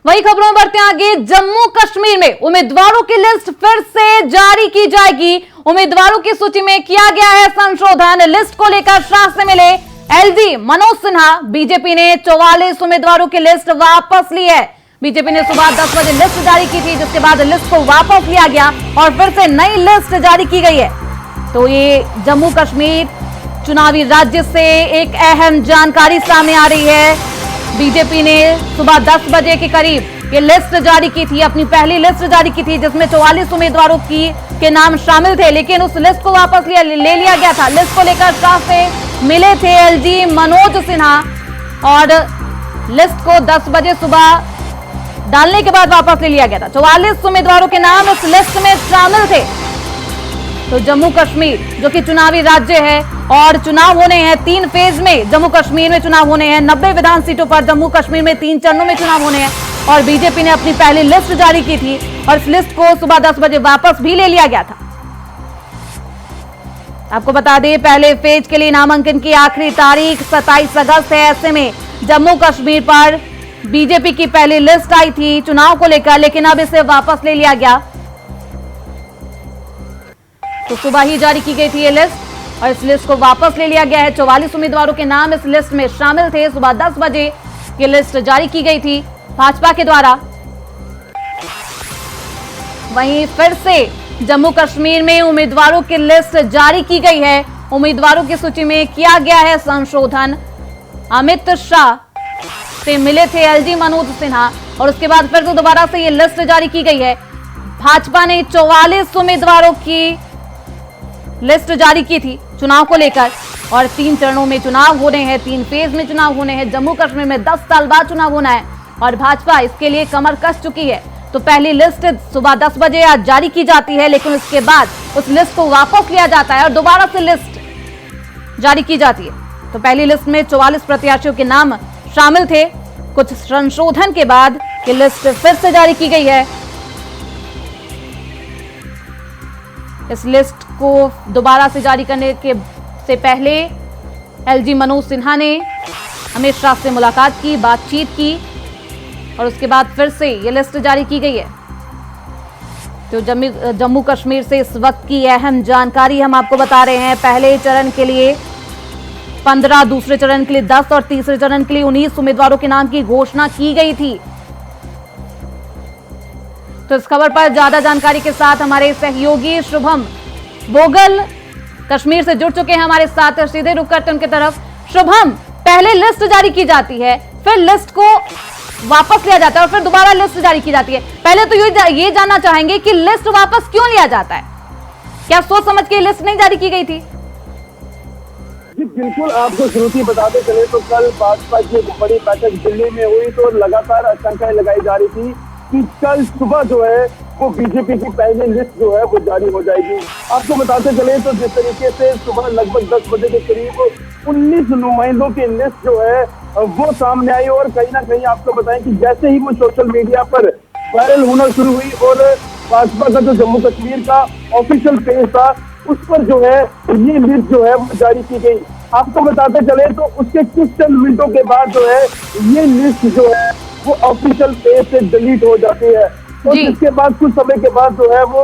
वही खबरों में बढ़ते हैं आगे। जम्मू कश्मीर में उम्मीदवारों की लिस्ट फिर से जारी की जाएगी। उम्मीदवारों की सूची में किया गया है संशोधन। लिस्ट को लेकर शाह से मिले एलजी मनोज सिन्हा। बीजेपी ने 44 उम्मीदवारों की लिस्ट वापस ली है। बीजेपी ने सुबह 10 बजे लिस्ट जारी की थी, जिसके बाद लिस्ट को वापस लिया गया और फिर से नई लिस्ट जारी की गई है। तो ये जम्मू कश्मीर चुनावी राज्य से एक अहम जानकारी सामने आ रही है। बीजेपी ने सुबह 10 बजे के करीब ये लिस्ट जारी की थी, अपनी पहली लिस्ट जारी की थी, जिसमें 44 उम्मीदवारों के नाम शामिल थे, लेकिन उस लिस्ट को वापस ले लिया गया था। लिस्ट को लेकर शाह से मिले थे एलजी मनोज सिन्हा और लिस्ट को 10 बजे सुबह डालने के बाद वापस ले लिया गया था। 44 उम्मीदवारों के नाम इस लिस्ट में शामिल थे। तो जम्मू कश्मीर जो कि चुनावी राज्य है और चुनाव होने हैं 3 फेज में। जम्मू कश्मीर में चुनाव होने हैं 90 विधान सीटों पर। जम्मू कश्मीर में 3 चरणों में चुनाव होने हैं और बीजेपी ने अपनी पहली लिस्ट जारी की थी और इस लिस्ट को सुबह 10 बजे वापस भी ले लिया गया था। आपको बता दें, पहले फेज के लिए नामांकन की आखिरी तारीख 27 अगस्त है। ऐसे में जम्मू कश्मीर पर बीजेपी की पहली लिस्ट आई थी चुनाव को लेकर, लेकिन अब इसे वापस ले लिया गया। तो सुबह ही जारी की गई थी ये लिस्ट और इस लिस्ट को वापस ले लिया गया है। 44 उम्मीदवारों के नाम इस लिस्ट में शामिल थे। सुबह 10 बजे ये लिस्ट जारी की गई थी भाजपा के द्वारा। वहीं फिर से जम्मू कश्मीर में उम्मीदवारों की लिस्ट जारी की गई है। उम्मीदवारों की सूची में किया गया है संशोधन। अमित शाह से मिले थे एलजी मनोज सिन्हा और उसके बाद फिर से दोबारा से ये लिस्ट जारी की गई है। भाजपा ने 44 उम्मीदवारों की लिस्ट जारी की थी चुनाव को लेकर और 3 चरणों में चुनाव होने हैं, 3 फेज में चुनाव होने हैं। जम्मू कश्मीर में 10 साल बाद चुनाव होना है और भाजपा इसके लिए कमर कस चुकी है। तो पहली लिस्ट सुबह 10 बजे आज जारी की जाती है, लेकिन उसके बाद उस लिस्ट को वापस लिया जाता है और दोबारा से लिस्ट जारी की जाती है। तो पहली लिस्ट में 44 प्रत्याशियों के नाम शामिल थे। कुछ संशोधन के बाद ये लिस्ट फिर से जारी की गई है। इस लिस्ट को दोबारा से जारी करने से पहले एलजी मनोज सिन्हा ने अमित शाह से मुलाकात की, बातचीत की और उसके बाद फिर से ये लिस्ट जारी की गई है। तो जम्मू कश्मीर से इस वक्त की अहम जानकारी हम आपको बता रहे हैं। पहले चरण के लिए 15, दूसरे चरण के लिए 10 और तीसरे चरण के लिए 19 उम्मीदवारों के नाम की घोषणा की गई थी। तो इस खबर पर ज्यादा जानकारी के साथ हमारे सहयोगी शुभम बोगल कश्मीर से जुड़ चुके हैं हमारे साथ। सीधे रुक करते उनकी तरफ। शुभम, पहले लिस्ट जारी की जाती है, फिर लिस्ट को वापस लिया जाता है और फिर दोबारा लिस्ट जारी की जाती है। पहले तो ये जानना चाहेंगे कि लिस्ट वापस क्यों लिया जाता है? क्या सोच समझ के लिस्ट नहीं जारी की गई थी? जी बिल्कुल, आपको शुरू ही बताते चले तो कल भाजपा की एक बड़ी बैठक दिल्ली में हुई तो लगातार आशंकाएं लगाई जा रही थी कि कल सुबह जो है वो बीजेपी की पहली लिस्ट जो है वो जारी हो जाएगी। आपको बताते चले तो जिस तरीके से सुबह लगभग 10 बजे के करीब 19 नुमाइंदों की लिस्ट जो है वो सामने आई और कहीं ना कहीं आपको बताएं कि जैसे ही वो सोशल मीडिया पर वायरल होना शुरू हुई और भाजपा का जो जम्मू कश्मीर का ऑफिशियल पेज था उस पर जो है ये लिस्ट जो है वो जारी की गई। आपको बताते चले तो उसके कुछ चंद मिनटों के बाद जो है ये लिस्ट जो है वो ऑफिशियल पेज से डिलीट हो जाती है और इसके बाद कुछ समय के बाद जो है वो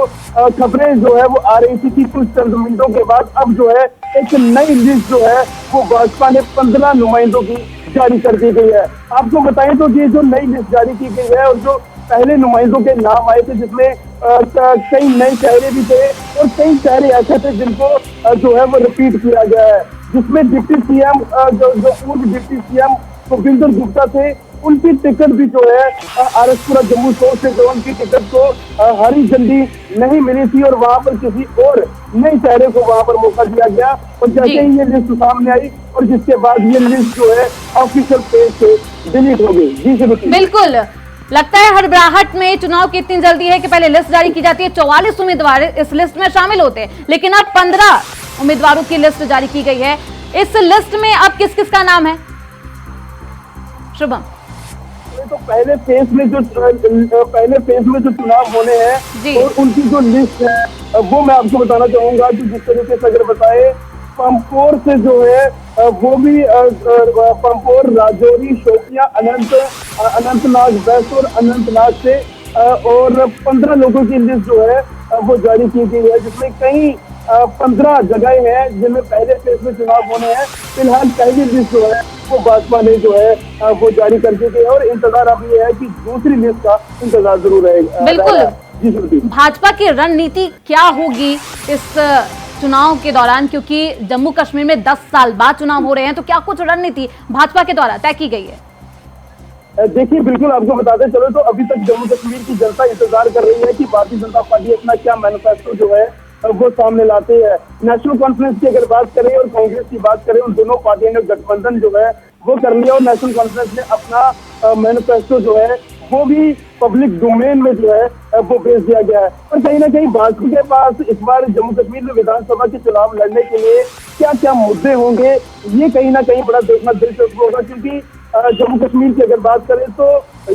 खबरें जो है वो आ रही थी कि कुछ चंद मिनटों के बाद अब जो है एक नई लिस्ट जो है वो भाजपा ने 15 नुमाइंदों की जारी कर दी गई है। आपको बताएं तो ये जो नई लिस्ट जारी की गई है और जो पहले नुमाइंदों के नाम आए थे जिसमें कई नए चेहरे भी थे और कई चेहरे ऐसे थे जिनको जो है वो रिपीट किया गया है, जिसमें डिप्टी सीएम जो पूर्व डिप्टी सीएम भूपिंदर गुप्ता थे उनकी टिकट भी जो है आरएसपुरा जम्मू सोच से जो उनकी टिकट को हरी झंडी नहीं मिली थी और वहां पर किसी और नए चेहरे को वहां पर मौका दिया गया और जैसे ही ये लिस्ट सामने आई और जिसके बाद ये लिस्ट जो है ऑफिशियल पेज से डिलीट हो गई। जी बिल्कुल, लगता है हड़बड़ाहट में चुनाव की इतनी जल्दी है कि पहले लिस्ट जारी की जाती है, 44 उम्मीदवार इस लिस्ट में शामिल होते हैं, लेकिन अब 15 उम्मीदवारों की लिस्ट जारी की गई है। इस लिस्ट में अब किस किस का नाम है शुभम? तो पहले फेज में जो चुनाव होने हैं और उनकी जो लिस्ट है वो मैं आपको बताना चाहूंगा कि जिस तरीके से अगर बताए पंपोर से जो है वो भी पंपोर, राजौरी, शोपियां, अनंतनाग वेस्ट और अनंतनाग से और 15 लोगों की लिस्ट जो है वो जारी की गई है, जिसमें कई 15 जगह हैं जिनमें पहले फेज में चुनाव होने हैं। फिलहाल पहली लिस्ट जो है वो भाजपा ने जो है वो जारी कर दी गई है और इंतजार अब ये है कि दूसरी लिस्ट का इंतजार जरूर रहेगा। बिल्कुल। जी श्रुति, भाजपा की रणनीति क्या होगी इस चुनाव के दौरान, क्योंकि जम्मू कश्मीर में 10 साल बाद चुनाव हो रहे हैं, तो क्या कुछ रणनीति भाजपा के द्वारा तय की गई है? देखिए, बिल्कुल आपको बताते चलो तो अभी तक जम्मू कश्मीर की जनता इंतजार कर रही है कि भारतीय जनता पार्टी अपना क्या मैनिफेस्टो जो है वो सामने लाते हैं। नेशनल कॉन्फ्रेंस की अगर बात करें और कांग्रेस की बात करें, उन दोनों पार्टियों ने गठबंधन जो है वो कर लिया और नेशनल कॉन्फ्रेंस ने अपना मैनिफेस्टो जो है वो भी पब्लिक डोमेन में जो है वो भेज दिया गया है। और कहीं ना कहीं भाजपा के पास इस बार जम्मू कश्मीर में विधानसभा के चुनाव लड़ने के लिए क्या क्या मुद्दे होंगे, ये कहीं ना कहीं बड़ा देखना दिलचस्प होगा, क्योंकि जम्मू कश्मीर की अगर बात करें तो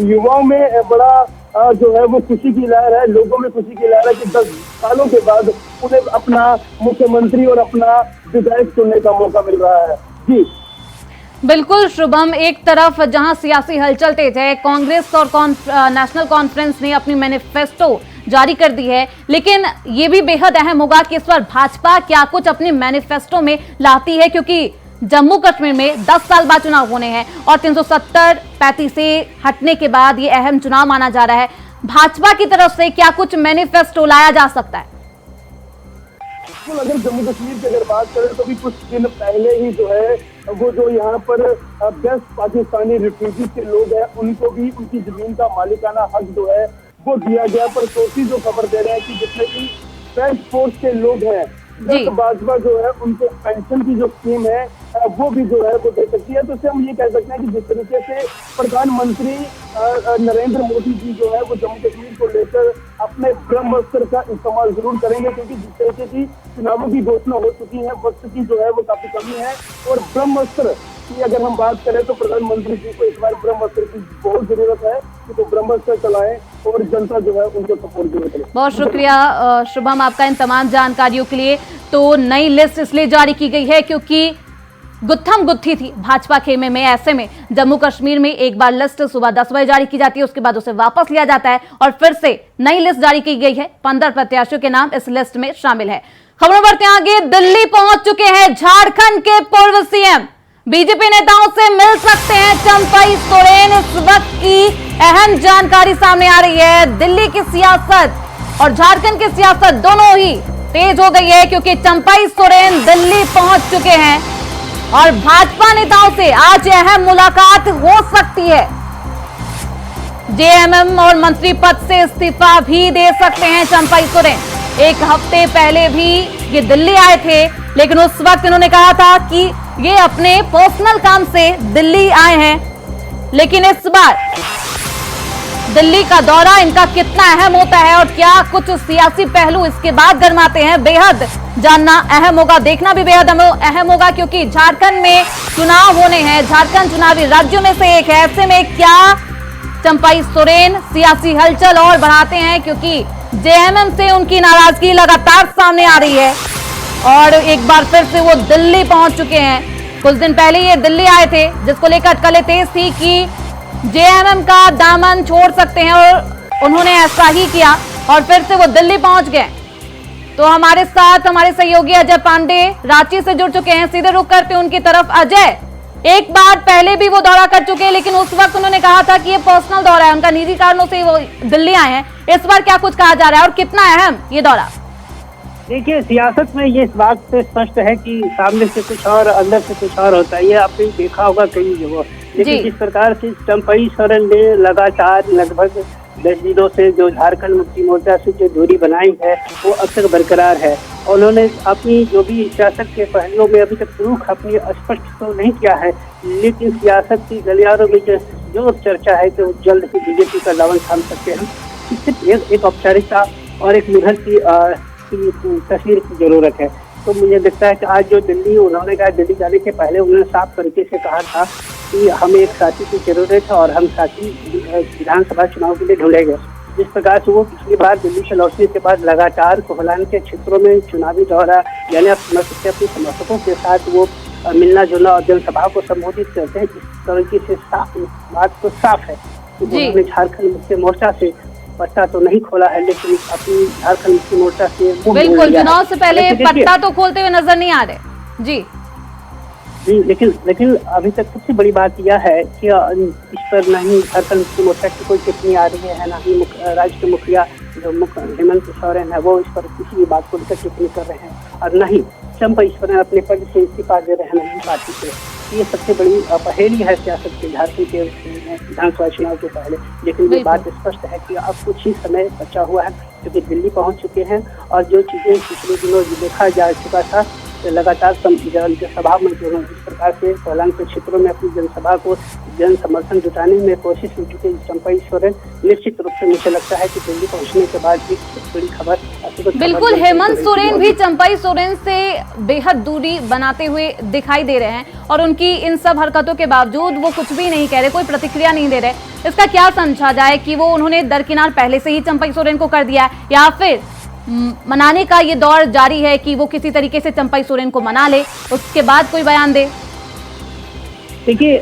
युवाओं में बड़ा जो है वो खुशी की लहर है, लोगों में खुशी की लहर है कि 10 सालों के बाद उन्हें अपना मुख्यमंत्री और अपना विधायक चुनने का मौका मिल रहा है। जी बिल्कुल शुभम, एक तरफ जहां सियासी हलचल तेज है, कांग्रेस और नेशनल कॉन्फ्रेंस ने अपनी मैनिफेस्टो जारी कर दी है, लेकिन ये भी बेहद अहम होगा कि इस बार भाजपा क्या कुछ अपनी मैनिफेस्टो में लाती है, क्योंकि जम्मू कश्मीर में 10 साल बाद चुनाव होने हैं और 370-35 से हटने के बाद ये अहम चुनाव माना जा रहा है। भाजपा की तरफ से क्या कुछ मैनिफेस्टो लाया जा सकता है? अगर जम्मू कश्मीर की अगर बात करें तो भी कुछ दिन पहले ही जो है वो जो यहाँ पर बेस्ट पाकिस्तानी रिफ्यूजी के लोग हैं उनको भी उनकी जमीन का मालिकाना हक जो है वो दिया गया। पर सोची जो खबर दे रहे हैं कि जितने भी बेस्ट फोर्स के लोग हैं, तो भाजपा जो है उनको पेंशन की जो स्कीम है वो भी जो है वो दे सकती है। तो इससे हम ये कह सकते हैं कि जिस तरीके से प्रधानमंत्री नरेंद्र मोदी जी जो है वो जम्मू कश्मीर को लेकर अपने ब्रह्मास्त्र का इस्तेमाल जरूर करेंगे, क्योंकि जिस तरीके की चुनावों की घोषणा हो चुकी है, वक्त की जो है वो काफी कमी है और ब्रह्मास्त्र की अगर हम बात करें तो प्रधानमंत्री जी को इस बार ब्रह्मास्त्र की बहुत जरूरत है कि तो ब्रह्मास्त्र चलाएं और जनता जो है उनको सपोर्ट जरूर करे। बहुत शुक्रिया शुभम आपका इन तमाम जानकारियों के लिए। तो नई लिस्ट इसलिए जारी की गई है क्योंकि गुत्थम गुत्थी थी भाजपा खेमे में। ऐसे में जम्मू कश्मीर में एक बार लिस्ट सुबह 10 बजे जारी की जाती है, उसके बाद उसे वापस लिया जाता है और फिर से नई लिस्ट जारी की गई है। 15 प्रत्याशियों के नाम इस लिस्ट में शामिल है। खबरों बढ़ते आगे, दिल्ली पहुंच चुके हैं झारखंड के पूर्व सीएम। बीजेपी नेताओं से मिल सकते हैं चंपाई सोरेन। इस वक्त की अहम जानकारी सामने आ रही है। दिल्ली की सियासत और झारखंड की सियासत दोनों ही तेज हो गई है, क्योंकि चंपाई सोरेन दिल्ली पहुंच चुके हैं और भाजपा नेताओं से आज अहम मुलाकात हो सकती है। जेएमएम और मंत्री पद से इस्तीफा भी दे सकते हैं चंपाई सोरेन। एक हफ्ते पहले भी ये दिल्ली आए थे, लेकिन उस वक्त इन्होंने कहा था कि ये अपने पर्सनल काम से दिल्ली आए हैं। लेकिन इस बार दिल्ली का दौरा इनका कितना अहम होता है और क्या कुछ सियासी पहलू इसके बाद गरमाते हैं, बेहद जानना अहम होगा, देखना भी बेहद अहम होगा, क्योंकि झारखंड में चुनाव होने हैं। झारखंड चुनावी राज्यों में से एक है। ऐसे में क्या चंपाई सोरेन सियासी हलचल और बढ़ाते हैं, क्योंकि जेएमएम से उनकी नाराजगी लगातार सामने आ रही है और एक बार फिर से वो दिल्ली पहुंच चुके हैं। कुछ दिन पहले ये दिल्ली आए थे, जिसको लेकर अटकलें तेज थी कि जेएमएम का दामन छोड़ सकते हैं और उन्होंने ऐसा ही किया और फिर से वो दिल्ली पहुंच गए। तो हमारे साथ हमारे सहयोगी अजय पांडे रांची से जुड़ चुके हैं। सीधे रुख करते उनकी तरफ। अजय, एक बार पहले भी वो दौरा कर चुके हैं, लेकिन उस वक्त उन्होंने कहा था कि ये पर्सनल दौरा है, उनका निजी कारणों से वो दिल्ली आए हैं। इस बार क्या कुछ कहा जा रहा है और कितना अहम ये दौरा? देखिए, सियासत में ये इस बात से स्पष्ट है कि सामने से कुछ और अंदर से कुछ और होता है। ये आपने देखा होगा कई जगह। लेकिन जिस प्रकार से चंपाई सोरेन ने लगातार लगभग 10 दिनों से जो झारखंड मुक्ति मोर्चा से जो दूरी बनाई है वो अब तक बरकरार है। उन्होंने अपनी जो भी सियासत के पहलुओं में अभी तक रुख अपनी स्पष्ट तो नहीं किया है, लेकिन सियासत की गलियारों में जो चर्चा है कि वो जल्द ही बीजेपी का दामन थाम सकते हैं। सिर्फ एक औपचारिकता और एक मुहर की तस्वीर की जरूरत है। तो मुझे लगता है कि आज जो दिल्ली उन्होंने कहा, दिल्ली जाने के पहले उन्होंने साफ तरीके से कहा था कि हमें एक साथी की जरूरत है और हम साथी विधानसभा चुनाव के लिए ढूंढेंगे। जिस प्रकार से वो पिछली बार दिल्ली से लौटने के बाद लगातार कोहलान के क्षेत्रों में चुनावी दौरा, यानी आप समझ सकते हैं अपने समर्थकों के साथ वो मिलना जुलना और जनसभा को संबोधित करते हैं। जिस तरीके से बात तो साफ है कि उन्होंने झारखंड मुक्ति मोर्चा से पट्टा तो नहीं खोला है, लेकिन अपनी झारखंड मुक्ति मोर्चा से बिल्कुल चुनाव से पहले पट्टा तो खोलते हुए नजर नहीं आ रहे। जी जी, लेकिन अभी तक सबसे बड़ी बात यह है कि इस पर ना ही झारखंड मुक्ति मोर्चा की कोई टिप्पणी आ रही है, ना ही राज्य के मुखिया जो हेमंत सोरेन है वो इस पर किसी भी बात को लेकर टिप्पणी कर रहे हैं, और न ही चंपा ईश्वरन अपने पद से इस्तीफा दे रहे हैं पार्टी से। ये सबसे बड़ी पहेली है सियासत के झारखंड के विधानसभा चुनाव के पहले। लेकिन ये बात स्पष्ट है कि अब कुछ ही समय बचा हुआ है, क्योंकि दिल्ली पहुंच चुके हैं और जो चीजें पिछले दिनों देखा जा चुका था, लगातार जनसभा में जो जिस प्रकार से कोहलान के क्षेत्रों में अपनी जनसभा को जन समर्थन जुटाने में कोशिश में जुटे चंपा सोरेन, निश्चित रूप से मुझे लगता है कि दिल्ली पहुंचने के बाद एक बड़ी खबर बिल्कुल हेमंत सोरेन भी चंपा सोरेन से बेहद दूरी बनाते हुए दिखाई दे रहे हैं, और उनकी इन सब हरकतों के बावजूद वो कुछ भी नहीं कह रहे, कोई प्रतिक्रिया नहीं दे रहे। इसका क्या समझा जाए कि वो उन्होंने दरकिनार पहले से ही चंपा सोरेन को कर दिया, या फिर मनाने का ये दौर जारी है कि वो किसी तरीके से चंपा सोरेन को मना ले, उसके बाद कोई बयान दे? देखिए,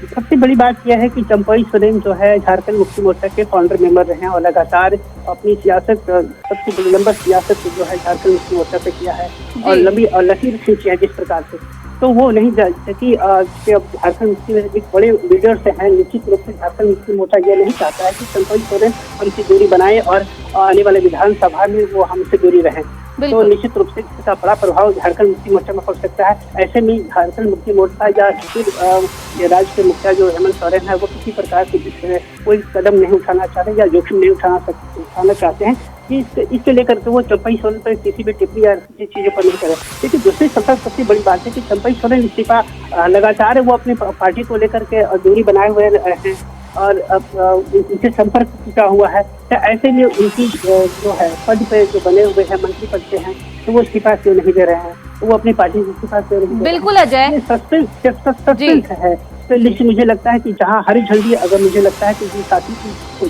सबसे बड़ी बात यह है कि चंपा सोरेन जो है झारखंड मुक्ति मोर्चा के फाउंडर मेंबर रहे हैं और लगातार अपनी सियासत, सबसे बड़ी लंबा सियासत जो है झारखंड मुक्ति मोर्चा पे किया है और लंबी और लकीर खींची है जिस प्रकार से, तो वो नहीं जानते कि झारखंड मुक्ति में एक बड़े लीडर्स हैं। निश्चित रूप से झारखंड मुक्ति मोर्चा ये नहीं चाहता है कि चंपा सोरेन हमसे दूरी बनाए और आने वाले विधानसभा में वो हमसे दूरी रहें, तो निश्चित रूप से इसका बड़ा प्रभाव झारखंड मुक्ति मोर्चा में पड़ सकता है। ऐसे में झारखंड मुक्ति मोर्चा या फिर राज्य के मुखिया जो हेमंत सोरेन है वो किसी प्रकार से कोई कदम नहीं उठाना चाहते या जोखिम नहीं उठाना चाहते हैं कि इसके लेकर के वो चंपा सोरेन पर किसी भी टिप्पणी या किसी चीजों पर नहीं करे। लेकिन दूसरी सबसे बड़ी बात है कि चंपा सोरेन इस्तीफा लगातार वो अपनी पार्टी को लेकर के दूरी बनाए हुए हैं और उनसे संपर्क टूटा हुआ है, तो ऐसे में उनकी जो है पद पे जो बने हुए हैं, मंत्री पद पे हैं, तो वो इस्तीफा क्यों नहीं दे रहे हैं, तो वो अपनी पार्टी से इस्तीफा क्यों नहीं दे रहे हैं? बिल्कुल अजय, सस्पेंस है। तो लेकिन मुझे लगता है कि जहाँ हरी झंडी, अगर मुझे लगता है कि जिस साथी की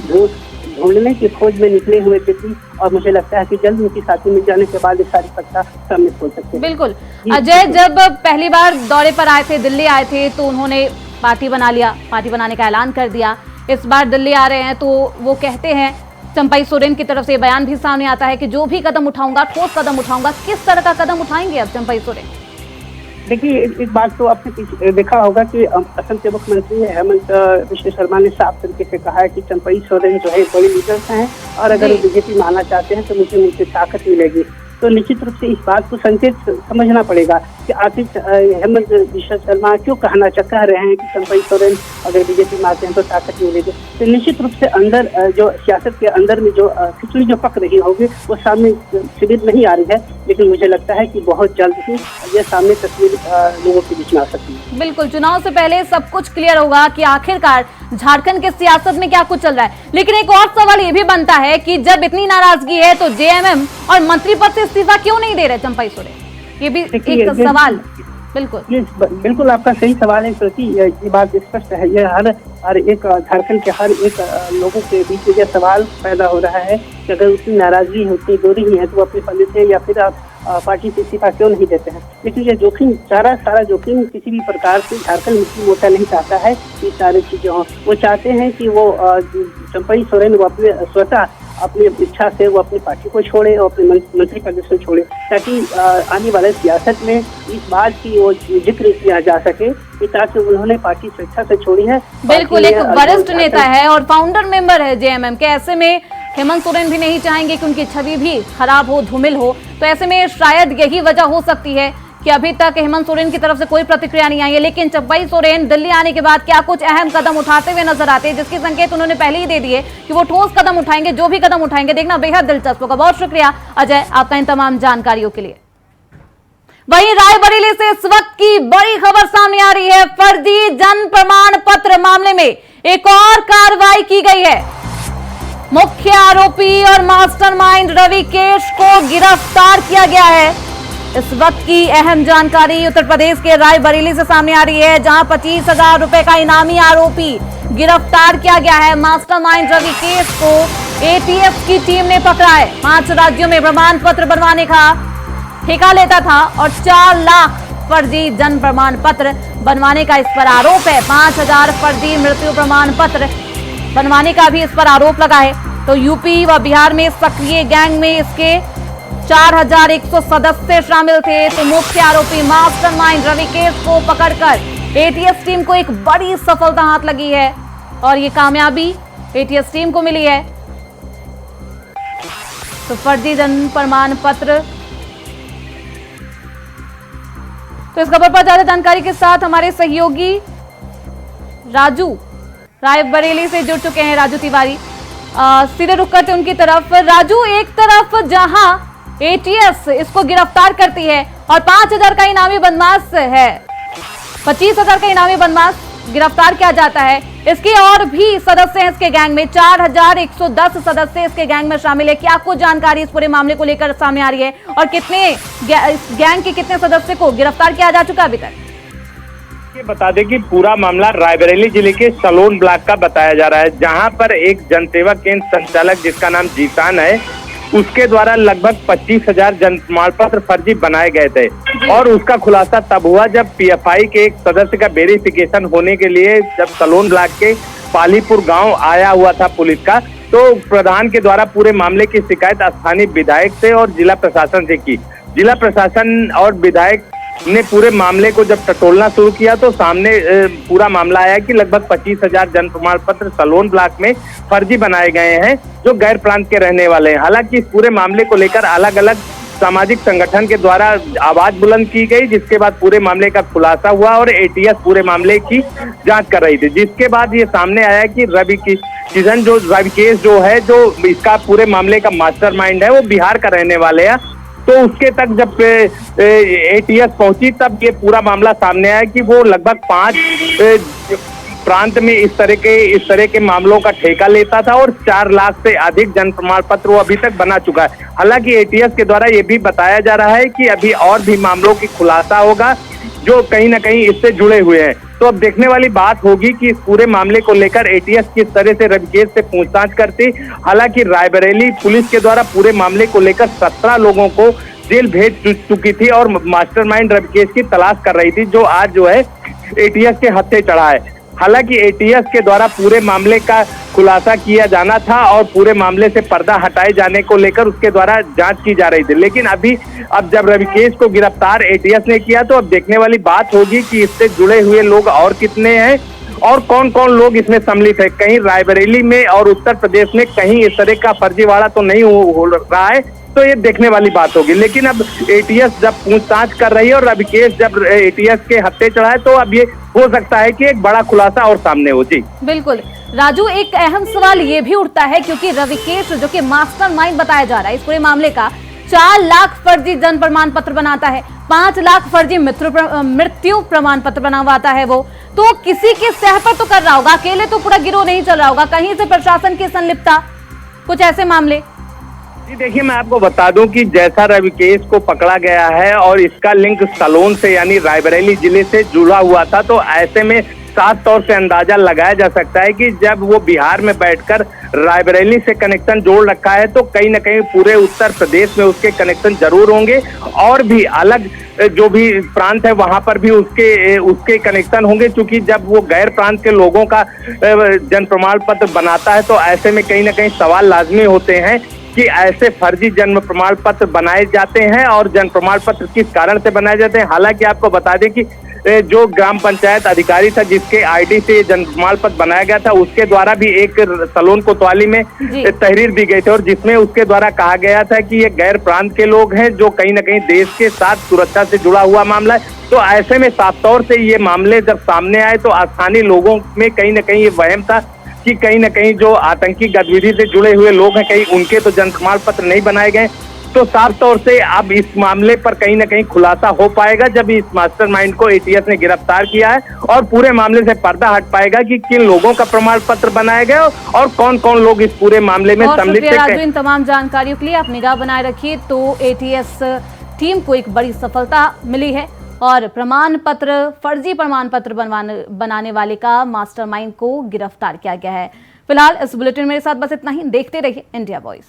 ढूंढने की खोज में निकले हुए व्यक्ति, और मुझे लगता है कि जल्द उनकी साथी मिल जाने के बाद सारी सत्ता सामने खोल सकते हैं। बिल्कुल अजय, जब पहली बार दौरे पर आए थे, दिल्ली आए थे, तो उन्होंने पार्टी बना लिया, पार्टी बनाने का ऐलान कर दिया। इस बार दिल्ली आ रहे हैं तो वो कहते हैं, चंपा सोरेन की तरफ से बयान भी सामने आता है कि जो भी कदम उठाऊंगा, ठोस कदम उठाऊंगा। किस तरह का कदम उठाएंगे अब चंपा सोरेन? देखिए, एक बात तो आपने देखा होगा कि असम के मुख्यमंत्री हेमंत विश्व शर्मा ने साफ तरीके से कहा है कि चंपा सोरेन जो है बड़ी लीडर हैं और अगर वो बीजेपी में आना चाहते हैं तो मुझे उनसे ताकत मिलेगी। तो निश्चित रूप से इस बात को संकेत समझना पड़ेगा कि आखिर हेमंत विश्व शर्मा क्यों कह रहे हैं कि चंपा सोरेन अगर बीजेपी में आते हैं तो ताकत मिलेगी। तो निश्चित रूप से अंदर जो सियासत के अंदर में जो खिचड़ी जो पक रही होगी वो सामने शिविर नहीं आ रही है, लेकिन मुझे लगता है कि बहुत जल्द ही ये सामने तस्वीर लोगों के बीच में आ सकती है। बिल्कुल, चुनाव से पहले सब कुछ क्लियर होगा कि आखिरकार झारखंड के सियासत में क्या कुछ चल रहा है। लेकिन एक और सवाल ये भी बनता है कि जब इतनी नाराजगी है तो जेएमएम और मंत्री पद से इस्तीफा क्यों नहीं दे रहे चंपा सोरेन? ये भी एक सवाल। बिल्कुल आपका सही सवाल है, क्योंकि ये बात स्पष्ट है। ये हर एक झारखंड के हर एक लोगों के बीच में यह सवाल पैदा हो रहा है कि अगर उतनी नाराजगी होती दूरी ही है तो वो अपने पद से या फिर पार्टी से इस्तीफा क्यों नहीं देते हैं। लेकिन ये जोखिम, सारा जोखिम किसी भी प्रकार से झारखंड मुक्ति मोर्चा नहीं चाहता है कि सारी चीजें हों। वो चाहते हैं कि वो चंपा सोरेन वो अपने स्वतः अपनी इच्छा से वो अपनी पार्टी को छोड़े और अपने मंत्री पद से छोड़े, ताकि आने वाले सियासत में इस बात की वो जिक्र किया जा सके कि ताकि उन्होंने पार्टी स्वेच्छा से छोड़ी है। बिल्कुल, एक वरिष्ठ नेता है और फाउंडर मेंबर है जेएमएम के, ऐसे में हेमंत सोरेन भी नहीं चाहेंगे कि उनकी छवि भी खराब हो, धूमिल हो। तो ऐसे में शायद यही वजह हो सकती है कि अभी तक हेमंत सोरेन की तरफ से कोई प्रतिक्रिया नहीं आई है। लेकिन चंपा सोरेन दिल्ली आने के बाद क्या कुछ अहम कदम उठाते हुए नजर आते हैं, जिसके संकेत उन्होंने पहले ही दे दिए कि वो ठोस कदम उठाएंगे। जो भी कदम उठाएंगे देखना बेहद दिलचस्प होगा। बहुत शुक्रिया अजय आपका इन तमाम जानकारियों के लिए। वहीं रायबरेली से इस वक्त की बड़ी खबर सामने आ रही है। फर्जी जन प्रमाण पत्र मामले में एक और कार्रवाई की गई है। मुख्य आरोपी और मास्टरमाइंड रविकेश को गिरफ्तार किया गया है। इस वक्त की अहम जानकारी उत्तर प्रदेश के रायबरेली से सामने आ रही है, जहां 25,000 रुपए का इनामी आरोपी गिरफ्तार किया गया है। मास्टरमाइंड रविकेश को एटीएस की टीम ने पकड़ा है। 5 राज्यों में प्रमाण पत्र बनवाने का ठेका लेता था और 4 लाख फर्जी जन्म प्रमाण पत्र बनवाने का इस पर आरोप है। 5000 फर्जी मृत्यु प्रमाण पत्र बनवाने का भी इस पर आरोप लगा है। तो यूपी व बिहार में सक्रिय गैंग में इसके 4100 सदस्य शामिल थे। तो मुख्य आरोपी मास्टरमाइंड रविकेश को पकड़कर एटीएस टीम को एक बड़ी सफलता हाथ लगी है और ये कामयाबी एटीएस टीम को मिली है। तो फर्जी जन्म प्रमाण पत्र, तो इस खबर पर ज्यादा जानकारी के साथ हमारे सहयोगी राजू रायबरेली से जुड़ चुके हैं। राजू तिवारी, सीधे रुक करते उनकी तरफ। राजू, एक तरफ जहां एटीएस इसको गिरफ्तार करती है और 5000 का इनामी बदमाश है, 25,000 का इनामी बदमाश गिरफ्तार किया जाता है। इसके और भी सदस्य हैं इसके गैंग में, 4110 सदस्य इसके गैंग में शामिल है। क्या कुछ जानकारी इस पूरे मामले को लेकर सामने आ रही है और कितने इस गैंग के कितने सदस्य को गिरफ्तार किया जा चुका है अभी तक? ये बता दें कि पूरा मामला रायबरेली जिले के सलोन ब्लॉक का बताया जा रहा है, जहां पर एक जनसेवा केंद्र संचालक जिसका नाम जीतान है, उसके द्वारा लगभग 25,000 जन्म प्रमाण पत्र फर्जी बनाए गए थे। और उसका खुलासा तब हुआ जब पीएफआई के एक सदस्य का वेरिफिकेशन होने के लिए जब सलोन ब्लॉक के पालीपुर गांव आया हुआ था पुलिस का, तो प्रधान के द्वारा पूरे मामले की शिकायत स्थानीय विधायक से और जिला प्रशासन से की। जिला प्रशासन और विधायक ने पूरे मामले को जब टटोलना शुरू किया तो सामने पूरा मामला आया कि लगभग 25,000 जन्म प्रमाण पत्र सलोन ब्लॉक में फर्जी बनाए गए हैं जो गैर प्रांत के रहने वाले हैं। हालांकि इस पूरे मामले को लेकर अलग अलग सामाजिक संगठन के द्वारा आवाज बुलंद की गई, जिसके बाद पूरे मामले का खुलासा हुआ और एटीएस पूरे मामले की जांच कर रही थी। जिसके बाद ये सामने आया कि रविकेश जो है, जो इसका पूरे मामले का मास्टरमाइंड है, वो बिहार का रहने वाले है। तो उसके तक जब एटीएस पहुंची तब ये पूरा मामला सामने आया कि वो लगभग 5 प्रांत में इस तरह के मामलों का ठेका लेता था और 4 लाख से अधिक जन्म प्रमाण पत्र वो अभी तक बना चुका है। हालांकि एटीएस के द्वारा ये भी बताया जा रहा है कि अभी और भी मामलों की खुलासा होगा जो कहीं ना कहीं इससे जुड़े हुए हैं। तो अब देखने वाली बात होगी कि इस पूरे मामले को लेकर एटीएस किस तरह से रविकेश से पूछताछ करती। हालांकि रायबरेली पुलिस के द्वारा पूरे मामले को लेकर 17 लोगों को जेल भेज चुकी थी और मास्टरमाइंड रविकेश की तलाश कर रही थी, जो आज जो है एटीएस के हत्थे चढ़ा है। हालांकि एटीएस के द्वारा पूरे मामले का खुलासा किया जाना था और पूरे मामले से पर्दा हटाए जाने को लेकर उसके द्वारा जांच की जा रही थी, लेकिन अब जब रविकेश को गिरफ्तार एटीएस ने किया तो अब देखने वाली बात होगी कि इससे जुड़े हुए लोग और कितने हैं और कौन कौन लोग इसमें सम्मिलित है। कहीं रायबरेली में और उत्तर प्रदेश में कहीं इस तरह का फर्जीवाड़ा तो नहीं हो रहा है, तो ये देखने वाली बात होगी। लेकिन अब एटीएस जब पूछताछ कर रही है और रविकेश जब एटीएस के हत्थे चढ़ा है, तो अब ये हो सकता है कि एक बड़ा खुलासा और सामने हो। जी बिल्कुल राजू, एक अहम सवाल ये भी उठता है क्योंकि रविकेश जो कि मास्टरमाइंड बताया जा रहा है इस पूरे मामले का, 4 लाख फर्जी जन्म प्रमाण पत्र बनाता है, 5 लाख फर्जी मृत्यु प्रमाण पत्र बनवाता है वो, तो किसी के सह पर तो कर रहा होगा, अकेले तो पूरा गिरोह नहीं चल रहा होगा, कहीं से प्रशासन की संलिप्तता, कुछ ऐसे मामले। जी देखिए, मैं आपको बता दूं कि जैसा रविकेश को पकड़ा गया है और इसका लिंक सलोन से यानी रायबरेली जिले से जुड़ा हुआ था, तो ऐसे में साफ तौर से अंदाजा लगाया जा सकता है कि जब वो बिहार में बैठकर रायबरेली से कनेक्शन जोड़ रखा है तो कहीं ना कहीं पूरे उत्तर प्रदेश में उसके कनेक्शन जरूर होंगे और भी अलग जो भी प्रांत है वहां पर भी उसके कनेक्शन होंगे, क्योंकि जब वो गैर प्रांत के लोगों का जन्म प्रमाण पत्र बनाता है तो ऐसे में कहीं ना कहीं सवाल लाजमी होते हैं कि ऐसे फर्जी जन्म प्रमाण पत्र बनाए जाते हैं और जन्म प्रमाण पत्र किस कारण से बनाए जाते हैं। हालांकि आपको बता दें कि जो ग्राम पंचायत अधिकारी था जिसके आईडी से जन्म प्रमाण पत्र बनाया गया था, उसके द्वारा भी एक सलोन कोतवाली में तहरीर दी गई थी और जिसमें उसके द्वारा कहा गया था कि ये गैर प्रांत के लोग हैं जो कहीं ना कहीं देश के साथ सुरक्षा से जुड़ा हुआ मामला है। तो ऐसे में साफ तौर से ये मामले जब सामने आए तो स्थानीय लोगों में कहीं ना कहीं ये वहम था कि कहीं ना कहीं जो आतंकी गतिविधि से जुड़े हुए लोग हैं कहीं उनके तो जन्म प्रमाण पत्र नहीं बनाए गए। तो साफ तौर से अब इस मामले पर कहीं ना कहीं खुलासा हो पाएगा जब इस मास्टरमाइंड को एटीएस ने गिरफ्तार किया है और पूरे मामले से पर्दा हट पाएगा कि किन लोगों का प्रमाण पत्र बनाया गया और कौन कौन लोग इस पूरे मामले में सम्मिलित हैं। इन तमाम जानकारियों के लिए आप निगाह बनाए रखिए। तो एटीएस टीम को एक बड़ी सफलता मिली है और फर्जी प्रमाण पत्र बनाने वाले का मास्टरमाइंड को गिरफ्तार किया गया है। फिलहाल इस बुलेटिन मेरे साथ बस इतना ही। देखते रहिए इंडिया वॉइस।